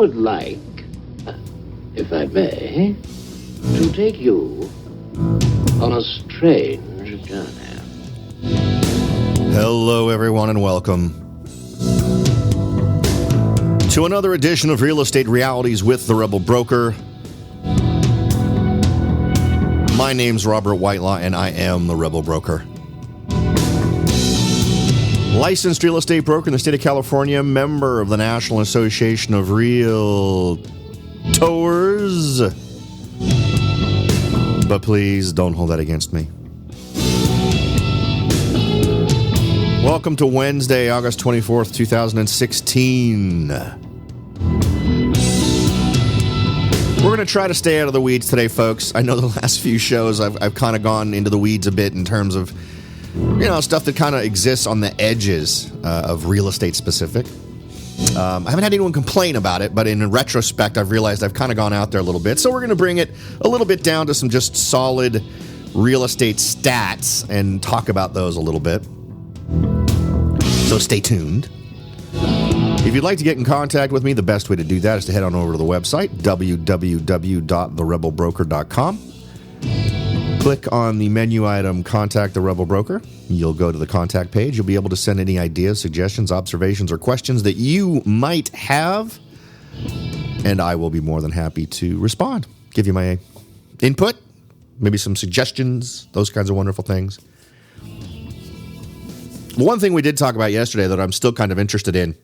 would like, if I may, to take you on a strange journey. Hello, everyone, and welcome to another edition of Real Estate Realities with the Rebel Broker. My name's Robert Whitelaw, and I am the Rebel Broker. Licensed real estate broker in the state of California, member of the National Association of Realtors. But please don't hold that against me. Welcome to Wednesday, August 24th, 2016. We're going to try to stay out of the weeds today, folks. I know the last few shows I've kind of gone into the weeds a bit in terms of, stuff that kind of exists on the edges of real estate specific. I haven't had anyone complain about it, but in retrospect, I've realized I've kind of gone out there a little bit. So we're going to bring it a little bit down to some just solid real estate stats and talk about those a little bit. So stay tuned. If you'd like to get in contact with me, the best way to do that is to head on over to the website, www.therebelbroker.com. Click on the menu item, Contact the Rebel Broker. You'll go to the contact page. You'll be able to send any ideas, suggestions, observations, or questions that you might have, and I will be more than happy to respond, give you my input, maybe some suggestions, those kinds of wonderful things. One thing we did talk about yesterday that I'm still kind of interested in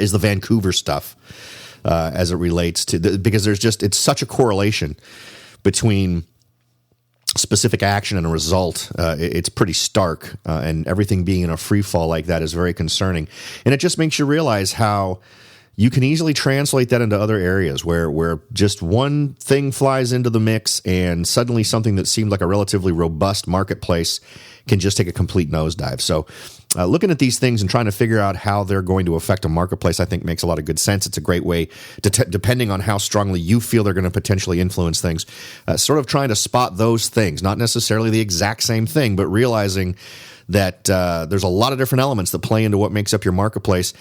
is the Vancouver stuff as it relates to, because it's such a correlation between specific action and a result. It's pretty stark, and everything being in a free fall like that is very concerning. And it just makes you realize how you can easily translate that into other areas where just one thing flies into the mix and suddenly something that seemed like a relatively robust marketplace can just take a complete nosedive. So looking at these things and trying to figure out how they're going to affect a marketplace, I think makes a lot of good sense. It's a great way, depending on how strongly you feel they're going to potentially influence things, sort of trying to spot those things, not necessarily the exact same thing, but realizing that there's a lot of different elements that play into what makes up your marketplace.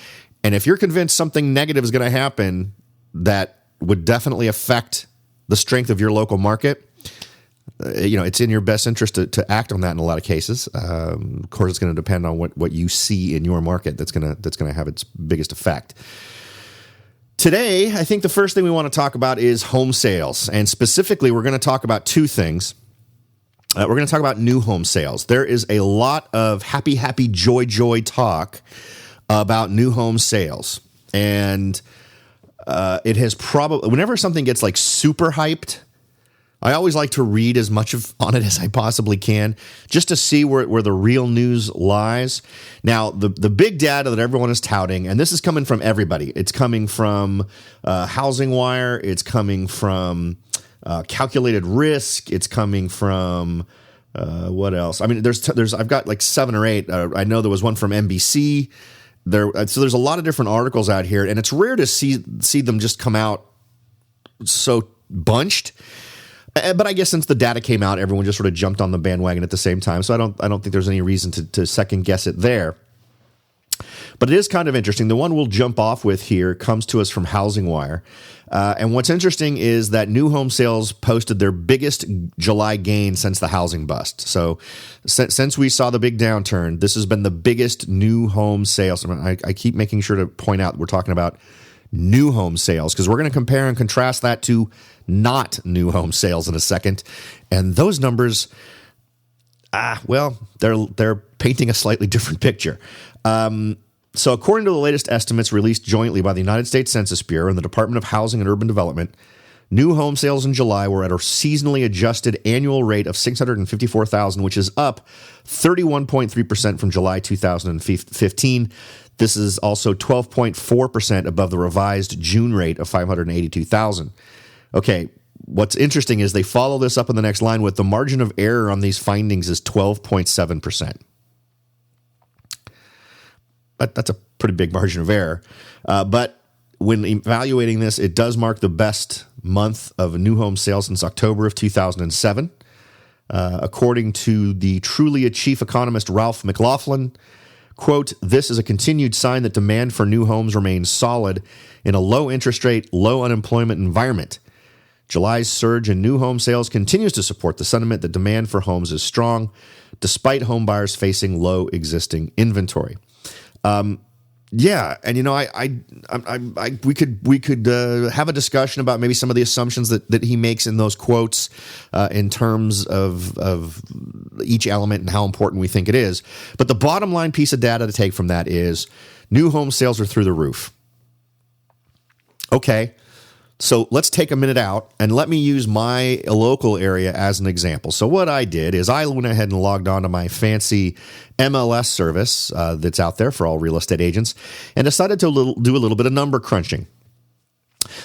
And if you're convinced something negative is going to happen that would definitely affect the strength of your local market, it's in your best interest to act on that in a lot of cases. Of course, it's going to depend on what you see in your market that's going to have its biggest effect. Today, I think the first thing we want to talk about is home sales. And specifically, we're going to talk about two things. We're going to talk about new home sales. There is a lot of happy, joy talk about new home sales. And it has probably, whenever something gets like super hyped, I always like to read as much on it as I possibly can, just to see where the real news lies. Now, the big data that everyone is touting, and this is coming from everybody. It's coming from Housing Wire. It's coming from Calculated Risk. It's coming from what else? I mean, there's I've got like 7 or 8. I know there was one from NBC. So there's a lot of different articles out here, and it's rare to see them just come out so bunched. But I guess since the data came out, everyone just sort of jumped on the bandwagon at the same time. So I don't think there's any reason to second guess it there. But it is kind of interesting. The one we'll jump off with here comes to us from Housing Wire. And what's interesting is that new home sales posted their biggest July gain since the housing bust. So since we saw the big downturn, this has been the biggest new home sales. I keep making sure to point out we're talking about new home sales, because we're going to compare and contrast that to not new home sales in a second. And those numbers, they're painting a slightly different picture. So according to the latest estimates released jointly by the United States Census Bureau and the Department of Housing and Urban Development, new home sales in July were at a seasonally adjusted annual rate of 654,000, which is up 31.3% from July 2015. This is also 12.4% above the revised June rate of 582,000. Okay, what's interesting is they follow this up in the next line with the margin of error on these findings is 12.7%. But that's a pretty big margin of error. But when evaluating this, it does mark the best month of new home sales since October of 2007. According to the Trulia chief economist Ralph McLaughlin, Quote, this is a continued sign that demand for new homes remains solid in a low interest rate, low unemployment environment. July's surge in new home sales continues to support the sentiment that demand for homes is strong, despite home buyers facing low existing inventory. Yeah, and we could have a discussion about maybe some of the assumptions that he makes in those quotes in terms of each element and how important we think it is. But the bottom line piece of data to take from that is new home sales are through the roof. Okay, so let's take a minute out and let me use my local area as an example. So what I did is I went ahead and logged on to my fancy MLS service that's out there for all real estate agents and decided to do a little bit of number crunching.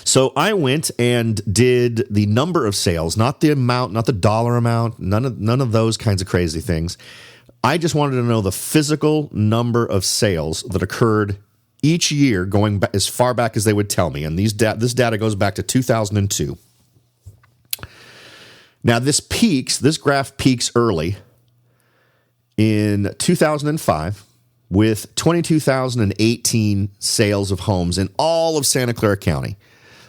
So I went and did the number of sales, not the amount, not the dollar amount, none of those kinds of crazy things. I just wanted to know the physical number of sales that occurred each year, going back as far back as they would tell me. And this data goes back to 2002. Now, this graph peaks early in 2005 with 22,018 sales of homes in all of Santa Clara County.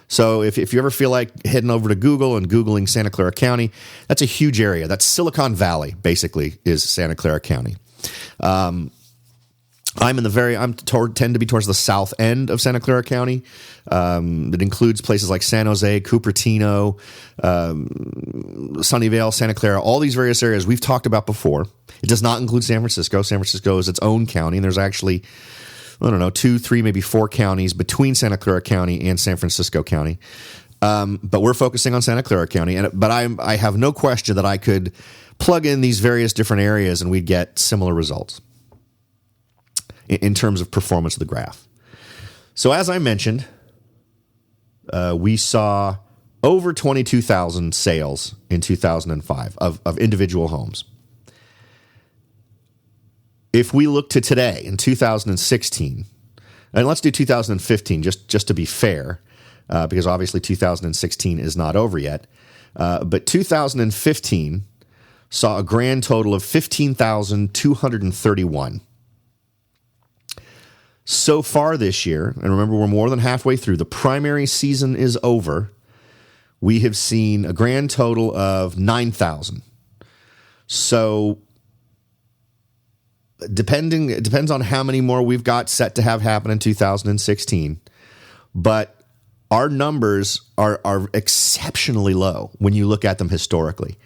So if you ever feel like heading over to Google and Googling Santa Clara County, that's a huge area. That's Silicon Valley, basically, is Santa Clara County. tend to be towards the south end of Santa Clara County. It includes places like San Jose, Cupertino, Sunnyvale, Santa Clara, all these various areas we've talked about before. It does not include San Francisco. San Francisco is its own county, and there's actually, 2, 3, maybe 4 counties between Santa Clara County and San Francisco County. But we're focusing on Santa Clara County. But I have no question that I could plug in these various different areas and we'd get similar results in terms of performance of the graph. So as I mentioned, we saw over 22,000 sales in 2005 of individual homes. If we look to today in 2016, and let's do 2015 just to be fair, because obviously 2016 is not over yet, but 2015 saw a grand total of 15,231. So far this year, and remember we're more than halfway through, the primary season is over, we have seen a grand total of 9,000. So it depends on how many more we've got set to have happen in 2016, but our numbers are exceptionally low when you look at them historically.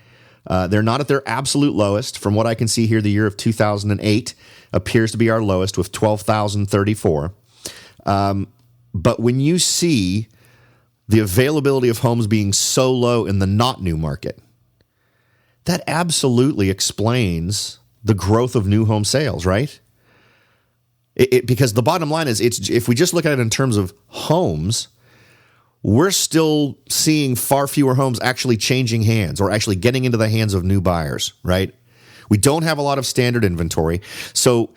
They're not at their absolute lowest. From what I can see here, the year of 2008 appears to be our lowest with 12,034. But when you see the availability of homes being so low in the not new market, that absolutely explains the growth of new home sales, right? Because the bottom line is, if we just look at it in terms of homes, we're still seeing far fewer homes actually changing hands or actually getting into the hands of new buyers, right? We don't have a lot of standard inventory. So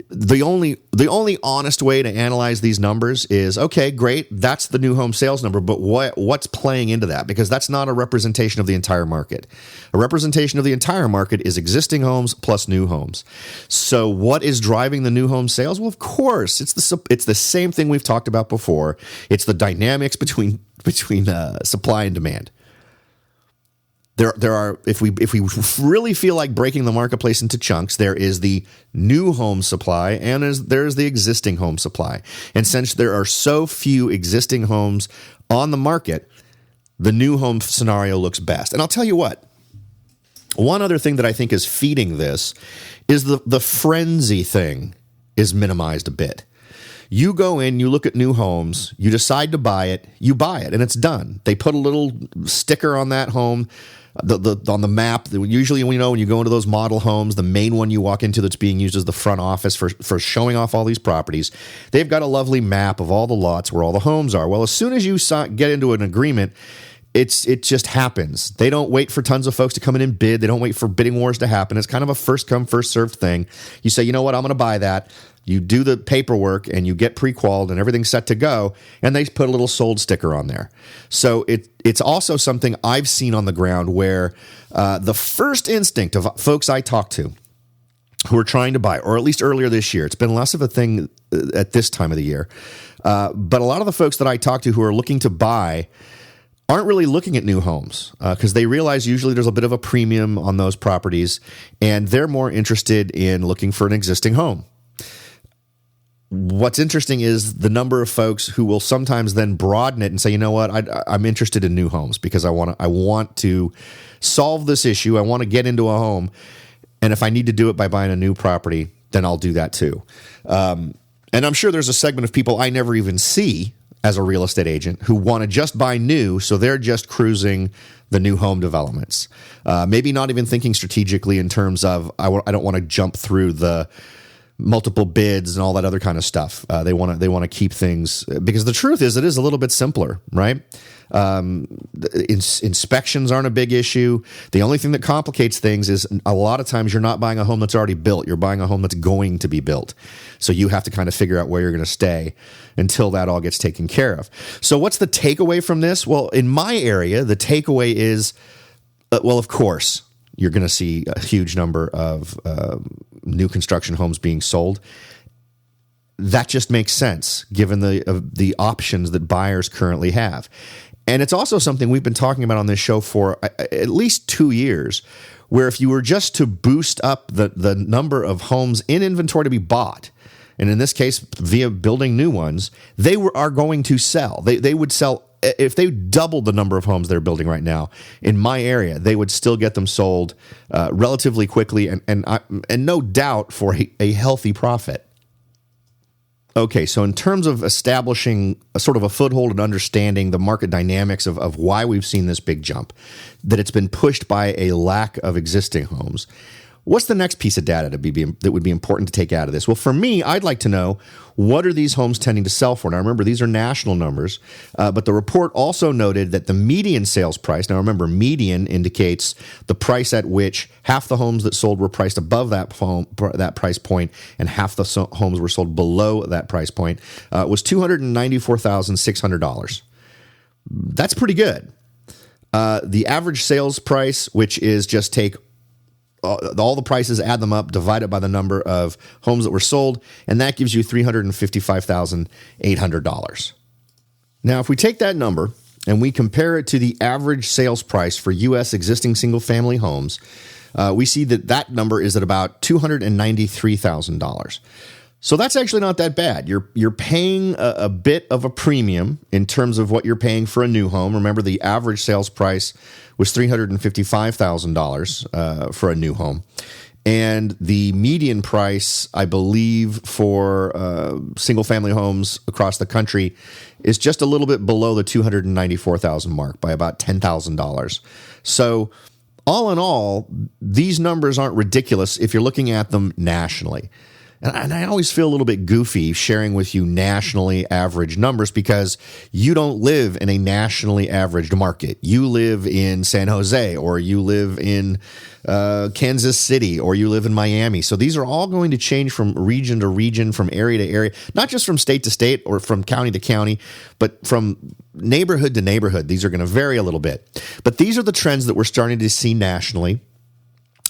the only honest way to analyze these numbers is, okay, great, that's the new home sales number, but what's playing into that? Because that's not a representation of the entire market. A representation of the entire market is existing homes plus new homes. So what is driving the new home sales? Well, of course, it's the same thing we've talked about before. It's the dynamics between supply and demand. There are, if we really feel like breaking the marketplace into chunks, there is the new home supply and there's the existing home supply. And since there are so few existing homes on the market, the new home scenario looks best. And I'll tell you what, one other thing that I think is feeding this is the frenzy thing is minimized a bit. You go in, you look at new homes, you decide to buy it, you buy it, and it's done. They put a little sticker on that home, on the map. Usually, when you go into those model homes, the main one you walk into that's being used as the front office for showing off all these properties, they've got a lovely map of all the lots where all the homes are. Well, as soon as you get into an agreement, it just happens. They don't wait for tons of folks to come in and bid. They don't wait for bidding wars to happen. It's kind of a first come, first served thing. You say, you know what, I'm going to buy that. You do the paperwork and you get pre-qualified and everything's set to go, and they put a little sold sticker on there. So it's also something I've seen on the ground where the first instinct of folks I talk to who are trying to buy, or at least earlier this year. It's been less of a thing at this time of the year. But a lot of the folks that I talk to who are looking to buy aren't really looking at new homes because they realize usually there's a bit of a premium on those properties, and they're more interested in looking for an existing home. What's interesting is the number of folks who will sometimes then broaden it and say, you know what, I'm interested in new homes because I want to solve this issue. I want to get into a home. And if I need to do it by buying a new property, then I'll do that too. And I'm sure there's a segment of people I never even see as a real estate agent who want to just buy new, so they're just cruising the new home developments. Maybe not even thinking strategically in terms of, I don't want to jump through the multiple bids and all that other kind of stuff. They want to keep things, because the truth is it is a little bit simpler, right? Inspections aren't a big issue. The only thing that complicates things is a lot of times you're not buying a home that's already built. You're buying a home that's going to be built. So you have to kind of figure out where you're going to stay until that all gets taken care of. So what's the takeaway from this? Well, in my area, the takeaway is, of course, you're going to see a huge number of new construction homes being sold. That just makes sense given the options that buyers currently have. And it's also something we've been talking about on this show for at least 2 years, where if you were just to boost up the number of homes in inventory to be bought, and in this case via building new ones, are going to sell. They would sell. If they doubled the number of homes they're building right now in my area, they would still get them sold relatively quickly and no doubt for a healthy profit. Okay, so in terms of establishing a sort of a foothold and understanding the market dynamics of why we've seen this big jump, that it's been pushed by a lack of existing homes, what's the next piece of data that would be important to take out of this? Well, for me, I'd like to know, what are these homes tending to sell for? Now, remember, these are national numbers, but the report also noted that the median sales price, now remember, median indicates the price at which half the homes that sold were priced above that price point and half the homes were sold below that price point, was $294,600. That's pretty good. The average sales price, which is just take all the prices, add them up, divide it by the number of homes that were sold, and that gives you $355,800. Now, if we take that number and we compare it to the average sales price for U.S. existing single-family homes, we see that number is at about $293,000. So that's actually not that bad. You're paying a bit of a premium in terms of what you're paying for a new home. Remember, the average sales price was $355,000 for a new home. And the median price, I believe, for single-family homes across the country is just a little bit below the $294,000 mark by about $10,000. So all in all, these numbers aren't ridiculous if you're looking at them nationally. And I always feel a little bit goofy sharing with you nationally average numbers because you don't live in a nationally averaged market. You live in San Jose, or you live in Kansas City, or you live in Miami. So these are all going to change from region to region, from area to area, not just from state to state or from county to county, but from neighborhood to neighborhood. These are going to vary a little bit. But these are the trends that we're starting to see nationally.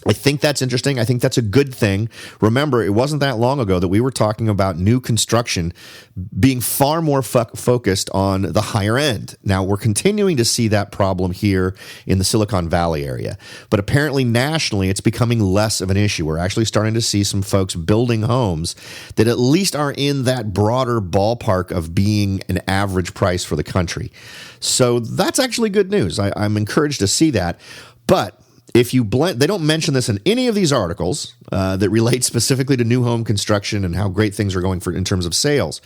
I think that's interesting. I think that's a good thing. Remember, it wasn't that long ago that we were talking about new construction being far more focused on the higher end. Now, we're continuing to see that problem here in the Silicon Valley area. But apparently, nationally, it's becoming less of an issue. We're actually starting to see some folks building homes that at least are in that broader ballpark of being an average price for the country. So that's actually good news. I'm encouraged to see that. But if you blend, they don't mention this in any of these articles that relate specifically to new home construction and how great things are going in terms of sales.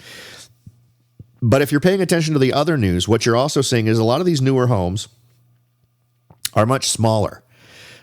But if you're paying attention to the other news, what you're also seeing is a lot of these newer homes are much smaller.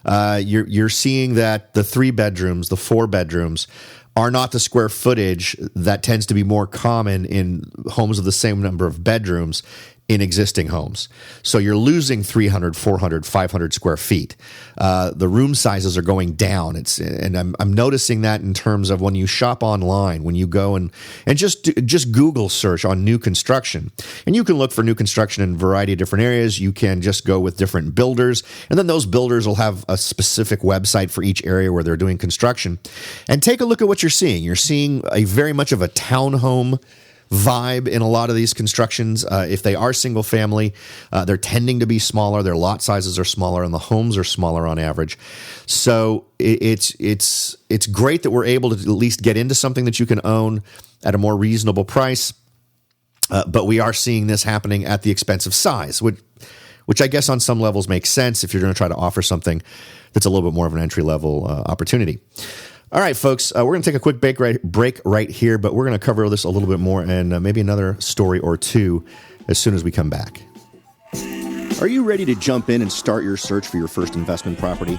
You're seeing that the 3 bedrooms, the 4 bedrooms are not the square footage that tends to be more common in homes of the same number of bedrooms in existing homes. So you're losing 300, 400, 500 square feet. The room sizes are going down. And I'm noticing that in terms of when you shop online, when you go and just Google search on new construction. And you can look for new construction in a variety of different areas. You can just go with different builders. And then those builders will have a specific website for each area where they're doing construction. And take a look at what you're seeing. You're seeing a very much of a townhome vibe in a lot of these constructions. If they are single family, they're tending to be smaller. Their lot sizes are smaller, and the homes are smaller on average. So it's great that we're able to at least get into something that you can own at a more reasonable price. But we are seeing this happening at the expense of size, which I guess on some levels makes sense if you're going to try to offer something that's a little bit more of an entry level opportunity. All right, folks, we're going to take a quick break right here, but we're going to cover this a little bit more and maybe another story or two as soon as we come back. Are you ready to jump in and start your search for your first investment property?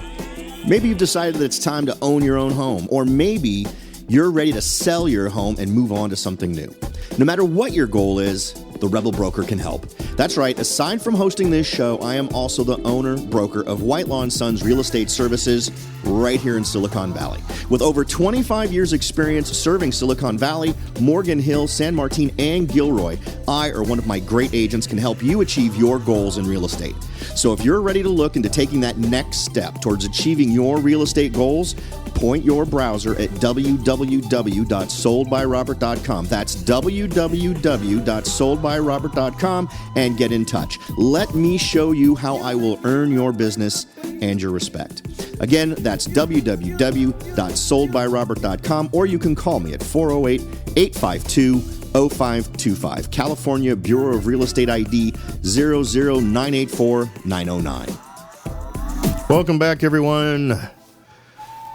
Maybe you've decided that it's time to own your own home, or maybe you're ready to sell your home and move on to something new. No matter what your goal is, the Rebel Broker can help. That's right, aside from hosting this show, I am also the owner-broker of Whitelaw & Sons Real Estate Services right here in Silicon Valley. With over 25 years experience serving Silicon Valley, Morgan Hill, San Martin, and Gilroy, I or one of my great agents can help you achieve your goals in real estate. So if you're ready to look into taking that next step towards achieving your real estate goals, point your browser at www.soldbyrobert.com. That's www.soldbyrobert.com and get in touch. Let me show you how I will earn your business and your respect. Again, that's www.soldbyrobert.com, or you can call me at 408-852-0525. California Bureau of Real Estate ID 00984-909. Welcome back, everyone.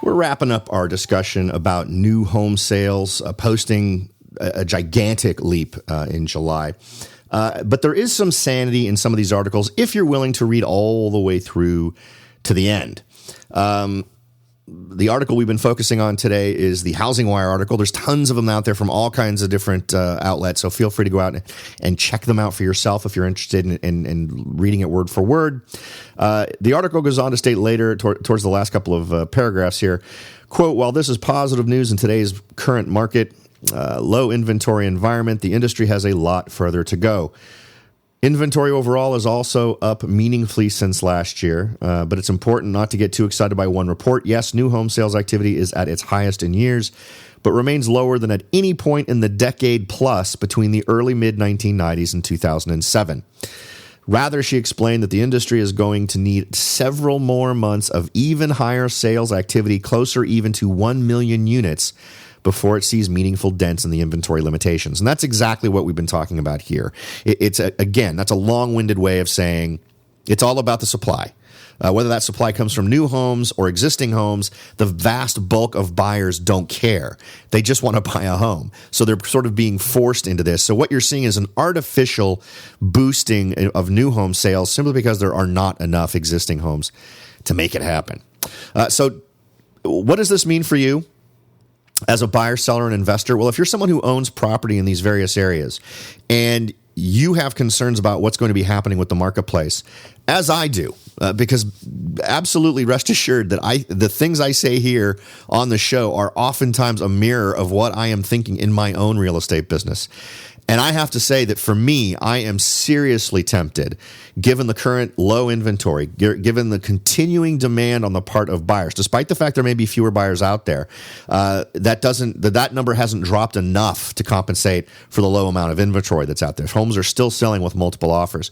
We're wrapping up our discussion about new home sales, posting a gigantic leap in July. But there is some sanity in some of these articles if you're willing to read all the way through to the end. The article we've been focusing on today is the Housing Wire article. There's tons of them out there from all kinds of different outlets, so feel free to go out and check them out for yourself if you're interested in reading it word for word. The article goes on to state later, towards the last couple of paragraphs here, quote, "While this is positive news in today's current market, low inventory environment, the industry has a lot further to go. Inventory overall is also up meaningfully since last year, but it's important not to get too excited by one report. Yes, new home sales activity is at its highest in years, but remains lower than at any point in the decade plus between the early mid-1990s and 2007. Rather, she explained that the industry is going to need several more months of even higher sales activity, closer even to 1 million units, before it sees meaningful dents in the inventory limitations." And that's exactly what we've been talking about here. Again, that's a long-winded way of saying it's all about the supply. Whether that supply comes from new homes or existing homes, the vast bulk of buyers don't care. They just want to buy a home. So they're sort of being forced into this. So what you're seeing is an artificial boosting of new home sales simply because there are not enough existing homes to make it happen. So what does this mean for you as a buyer, seller, and investor? Well, if you're someone who owns property in these various areas and you have concerns about what's going to be happening with the marketplace, as I do, because absolutely rest assured that the things I say here on the show are oftentimes a mirror of what I am thinking in my own real estate business. And I have to say that for me, I am seriously tempted, given the current low inventory, given the continuing demand on the part of buyers, despite the fact there may be fewer buyers out there, that number hasn't dropped enough to compensate for the low amount of inventory that's out there. Homes are still selling with multiple offers.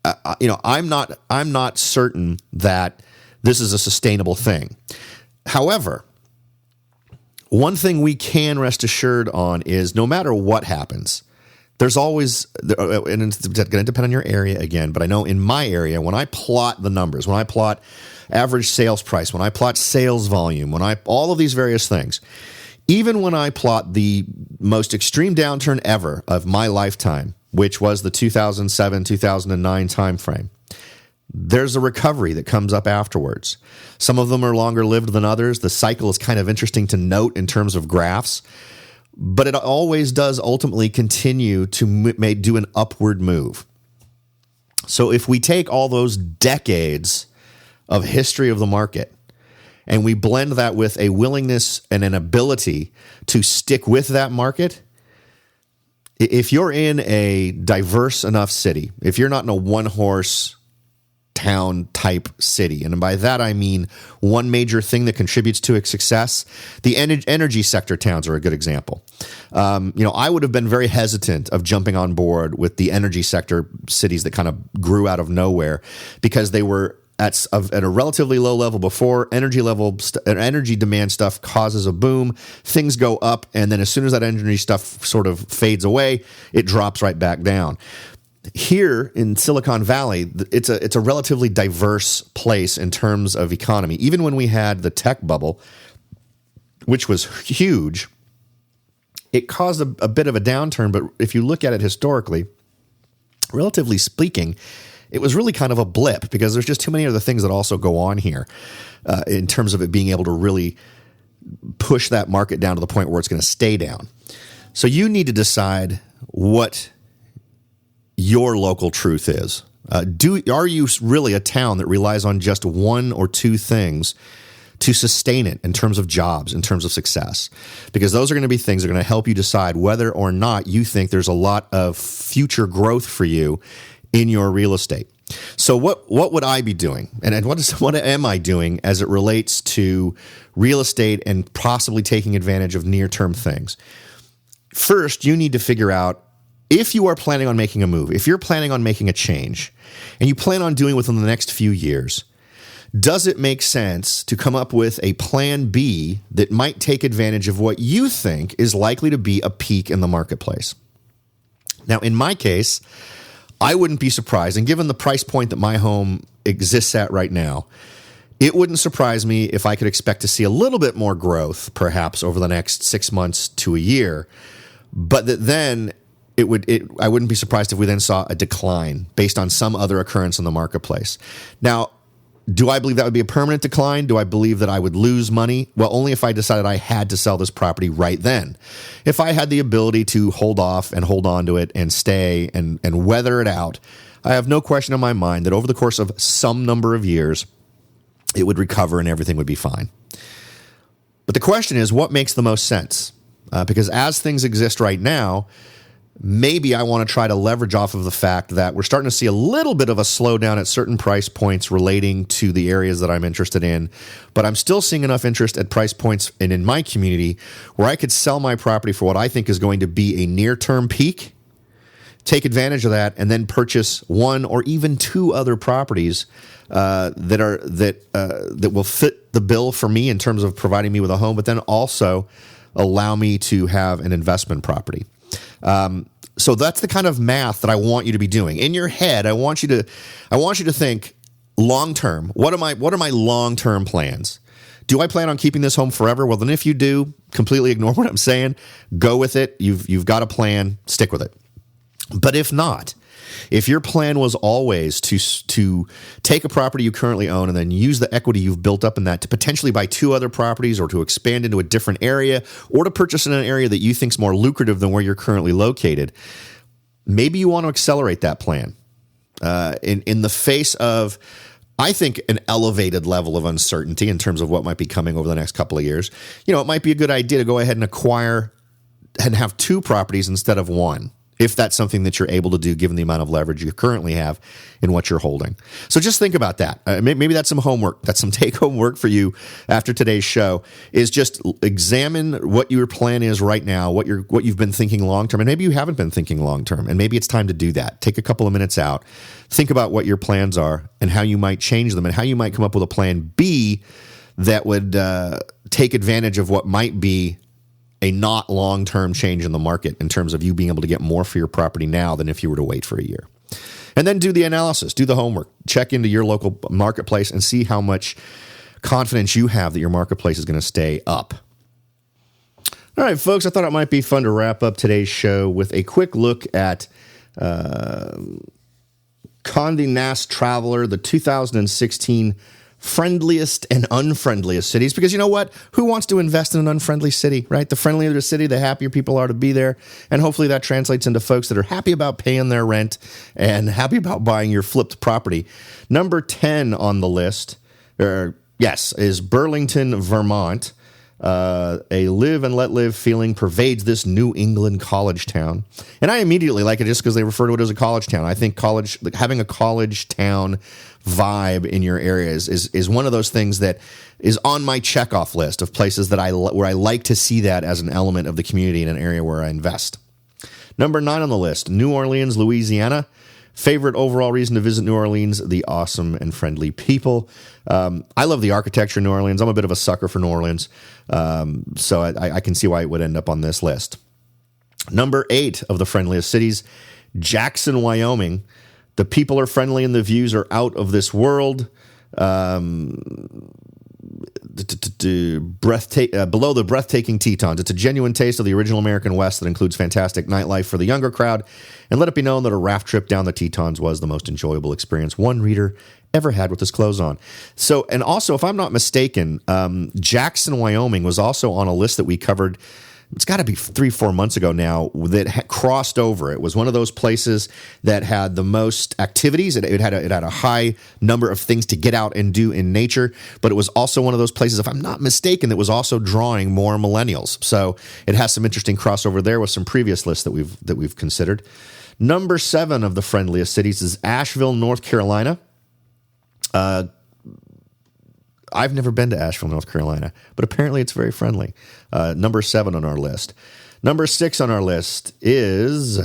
I'm not certain that this is a sustainable thing. However, one thing we can rest assured on is no matter what happens, there's always, and it's going to depend on your area again, but I know in my area, when I plot the numbers, when I plot average sales price, when I plot sales volume, all of these various things, even when I plot the most extreme downturn ever of my lifetime, which was the 2007, 2009 timeframe, there's a recovery that comes up afterwards. Some of them are longer lived than others. The cycle is kind of interesting to note in terms of graphs, but it always does ultimately continue to do an upward move. So if we take all those decades of history of the market and we blend that with a willingness and an ability to stick with that market, if you're in a diverse enough city, if you're not in a one-horse town type city, and by that I mean one major thing that contributes to its success, the energy sector towns are a good example. I would have been very hesitant of jumping on board with the energy sector cities that kind of grew out of nowhere because they were at a relatively low level before. Energy demand stuff causes a boom, things go up, and then as soon as that energy stuff sort of fades away, it drops right back down. Here in Silicon Valley, it's a relatively diverse place in terms of economy. Even when we had the tech bubble, which was huge, it caused a bit of a downturn. But if you look at it historically, relatively speaking, it was really kind of a blip because there's just too many other things that also go on here in terms of it being able to really push that market down to the point where it's going to stay down. So you need to decide what your local truth is. Are you really a town that relies on just one or two things to sustain it in terms of jobs, in terms of success? Because those are going to be things that are going to help you decide whether or not you think there's a lot of future growth for you in your real estate. So what would I be doing? And what am I doing as it relates to real estate and possibly taking advantage of near-term things? First, you need to figure out if you are planning on making a move, if you're planning on making a change, and you plan on doing it within the next few years, does it make sense to come up with a plan B that might take advantage of what you think is likely to be a peak in the marketplace? Now, in my case, I wouldn't be surprised, and given the price point that my home exists at right now, it wouldn't surprise me if I could expect to see a little bit more growth, perhaps over the next 6 months to a year, but that then I wouldn't be surprised if we then saw a decline based on some other occurrence in the marketplace. Now, do I believe that would be a permanent decline? Do I believe that I would lose money? Well, only if I decided I had to sell this property right then. If I had the ability to hold off and hold on to it and stay and weather it out, I have no question in my mind that over the course of some number of years, it would recover and everything would be fine. But the question is, what makes the most sense? Because as things exist right now, maybe I want to try to leverage off of the fact that we're starting to see a little bit of a slowdown at certain price points relating to the areas that I'm interested in, but I'm still seeing enough interest at price points and in my community where I could sell my property for what I think is going to be a near-term peak, take advantage of that, and then purchase one or even two other properties that will fit the bill for me in terms of providing me with a home, but then also allow me to have an investment property. So that's the kind of math that I want you to be doing in your head. I want you to think long term. What are my long term plans? Do I plan on keeping this home forever? Well, then if you do, completely ignore what I'm saying. Go with it. You've got a plan. Stick with it. But if not, if your plan was always to take a property you currently own and then use the equity you've built up in that to potentially buy two other properties or to expand into a different area or to purchase in an area that you think is more lucrative than where you're currently located, maybe you want to accelerate that plan in the face of, I think, an elevated level of uncertainty in terms of what might be coming over the next couple of years. It might be a good idea to go ahead and acquire and have two properties instead of one, if that's something that you're able to do given the amount of leverage you currently have in what you're holding. So just think about that. Maybe that's some homework. That's some take-home work for you after today's show, is just examine what your plan is right now, what you've been thinking long-term, and maybe you haven't been thinking long-term, and maybe it's time to do that. Take a couple of minutes out, think about what your plans are and how you might change them and how you might come up with a plan B that would take advantage of what might be a not long-term change in the market in terms of you being able to get more for your property now than if you were to wait for a year. And then do the analysis, do the homework, check into your local marketplace and see how much confidence you have that your marketplace is going to stay up. All right, folks, I thought it might be fun to wrap up today's show with a quick look at Condé Nast Traveler, the 2016 friendliest and unfriendliest cities, because you know what? Who wants to invest in an unfriendly city, right? The friendlier the city, the happier people are to be there. And hopefully that translates into folks that are happy about paying their rent and happy about buying your flipped property. Number 10 on the list, is Burlington, Vermont. A live and let live feeling pervades this New England college town. And I immediately like it just because they refer to it as a college town. I think having a college town vibe in your area is one of those things that is on my checkoff list of places that where I like to see that as an element of the community in an area where I invest. Number 9 on the list, New Orleans, Louisiana. Favorite overall reason to visit New Orleans, the awesome and friendly people. I love the architecture in New Orleans. I'm a bit of a sucker for New Orleans, so I can see why it would end up on this list. Number 8 of the friendliest cities, Jackson, Wyoming. The people are friendly and the views are out of this world. Below the breathtaking Tetons. It's a genuine taste of the original American West that includes fantastic nightlife for the younger crowd. And let it be known that a raft trip down the Tetons was the most enjoyable experience one reader ever had with his clothes on. So, and also, if I'm not mistaken, Jackson, Wyoming was also on a list that we covered. It's got to be 3-4 months ago now that crossed over. It was one of those places that had the most activities. It had a high number of things to get out and do in nature, but it was also one of those places, if I'm not mistaken, that was also drawing more millennials. So it has some interesting crossover there with some previous lists that we've considered. Number 7 of the friendliest cities is Asheville, North Carolina. I've never been to Asheville, North Carolina, but apparently it's very friendly. Number 7 on our list. Number 6 on our list is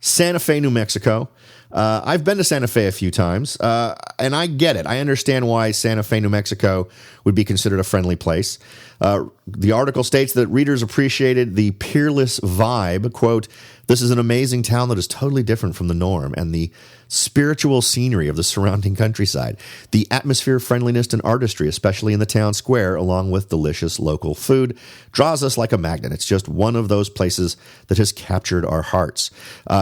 Santa Fe, New Mexico. I've been to Santa Fe a few times, and I get it. I understand why Santa Fe, New Mexico would be considered a friendly place. The article states that readers appreciated the peerless vibe. Quote, "This is an amazing town that is totally different from the norm, and the spiritual scenery of the surrounding countryside. The atmosphere, friendliness, and artistry, especially in the town square, along with delicious local food, draws us like a magnet. It's just one of those places that has captured our hearts."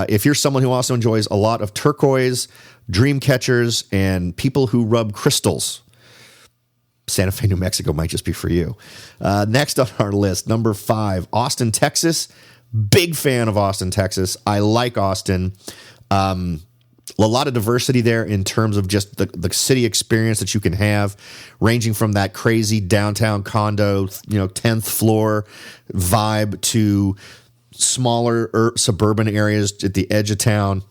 If you're someone who also enjoys a lot of turquoise, dream catchers, and people who rub crystals, Santa Fe, New Mexico might just be for you. Next on our list, number 5, Austin, Texas. Big fan of Austin, Texas. I like Austin. A lot of diversity there in terms of just the city experience that you can have, ranging from that crazy downtown condo, 10th floor vibe to smaller suburban areas at the edge of town.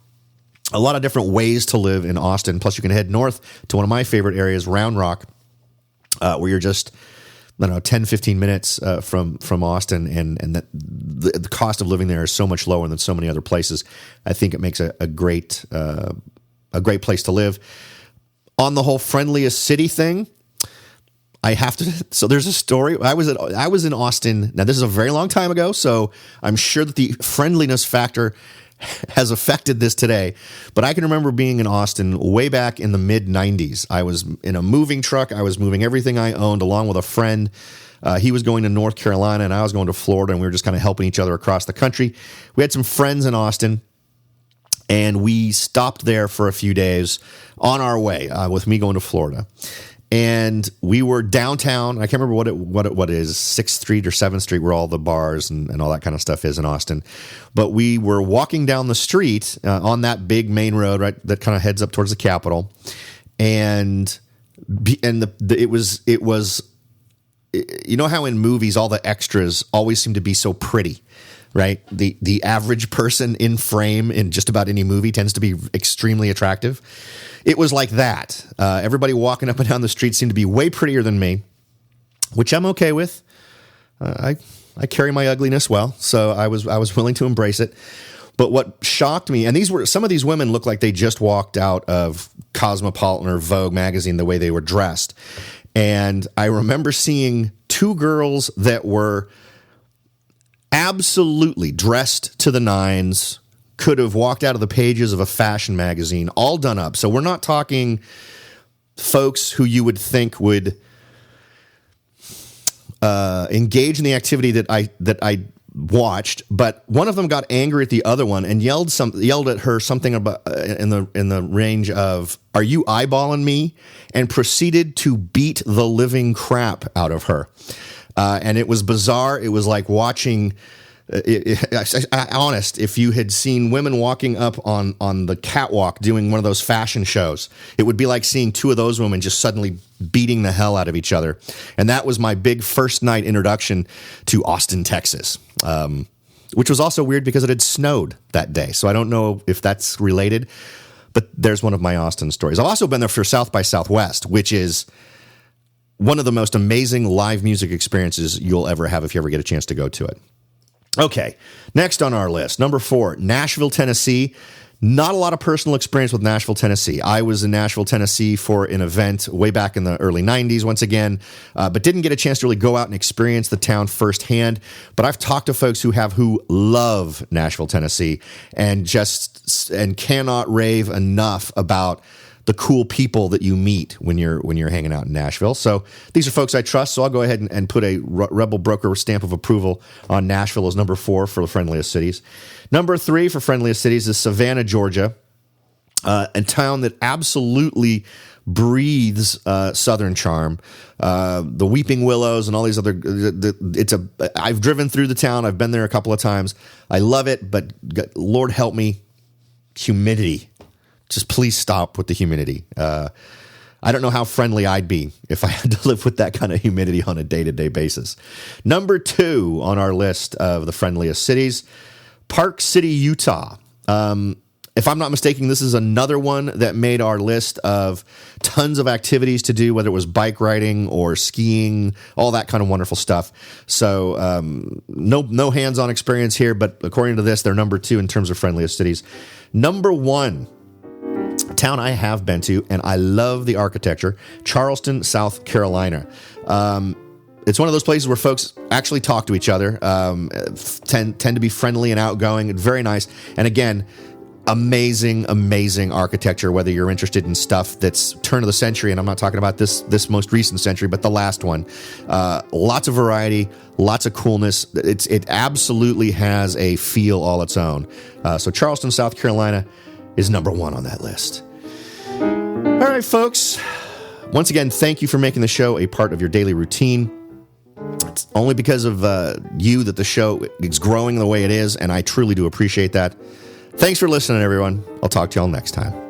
A lot of different ways to live in Austin. Plus, you can head north to one of my favorite areas, Round Rock, where you're just 10, 15 minutes from Austin, and that the cost of living there is so much lower than so many other places. I think it makes a great place to live. On the whole friendliest city thing, I have to. So there's a story. I was in Austin. Now this is a very long time ago, so I'm sure that the friendliness factor has affected this today. But I can remember being in Austin way back in the mid-'90s. I was in a moving truck. I was moving everything I owned along with a friend. He was going to North Carolina, and I was going to Florida, and we were just kind of helping each other across the country. We had some friends in Austin, and we stopped there for a few days on our way with me going to Florida. And we were downtown. I can't remember what it is, 6th Street or 7th Street, where all the bars and all that kind of stuff is in Austin. But we were walking down the street on that big main road, right, that kind of heads up towards the Capitol. And it was you know how in movies all the extras always seem to be so pretty, right? The average person in frame in just about any movie tends to be extremely attractive. It was like that. Everybody walking up and down the street seemed to be way prettier than me, which I'm okay with. I carry my ugliness well, so I was willing to embrace it. But what shocked me, and some of these women looked like they just walked out of Cosmopolitan or Vogue magazine the way they were dressed. And I remember seeing 2 girls that were absolutely dressed to the nines, could have walked out of the pages of a fashion magazine, all done up. So we're not talking folks who you would think would engage in the activity that I watched, but one of them got angry at the other one and yelled at her something about in the range of, "Are you eyeballing me?" and proceeded to beat the living crap out of her. And it was bizarre. It was like watching. Honest, if you had seen women walking up on the catwalk doing one of those fashion shows, it would be like seeing two of those women just suddenly beating the hell out of each other. And that was my big first night introduction to Austin, Texas, which was also weird because it had snowed that day. So I don't know if that's related, but there's one of my Austin stories. I've also been there for South by Southwest, which is one of the most amazing live music experiences you'll ever have if you ever get a chance to go to it. Okay, next on our list, number 4, Nashville, Tennessee. Not a lot of personal experience with Nashville, Tennessee. I was in Nashville, Tennessee for an event way back in the early 90s, once again, but didn't get a chance to really go out and experience the town firsthand. But I've talked to folks who love Nashville, Tennessee, and cannot rave enough about the cool people that you meet when you're hanging out in Nashville. So these are folks I trust, so I'll go ahead and put a Rebel Broker stamp of approval on Nashville as number 4 for the friendliest cities. Number 3 for friendliest cities is Savannah, Georgia, a town that absolutely breathes Southern charm. The Weeping Willows and all these other. I've driven through the town. I've been there a couple of times. I love it, but Lord help me, humidity. Just please stop with the humidity. I don't know how friendly I'd be if I had to live with that kind of humidity on a day-to-day basis. Number 2 on our list of the friendliest cities, Park City, Utah. If I'm not mistaken, this is another one that made our list of tons of activities to do, whether it was bike riding or skiing, all that kind of wonderful stuff. So no hands-on experience here, but according to this, they're number 2 in terms of friendliest cities. Number 1, town I have been to, and I love the architecture, Charleston, South Carolina. It's one of those places where folks actually talk to each other, tend to be friendly and outgoing, and very nice. And again, amazing architecture, whether you're interested in stuff that's turn of the century, and I'm not talking about this most recent century, but the last one. Lots of variety, lots of coolness. It absolutely has a feel all its own. So Charleston, South Carolina is number 1 on that list. All right, folks. Once again, thank you for making the show a part of your daily routine. It's only because of you that the show is growing the way it is, and I truly do appreciate that. Thanks for listening, everyone. I'll talk to y'all next time.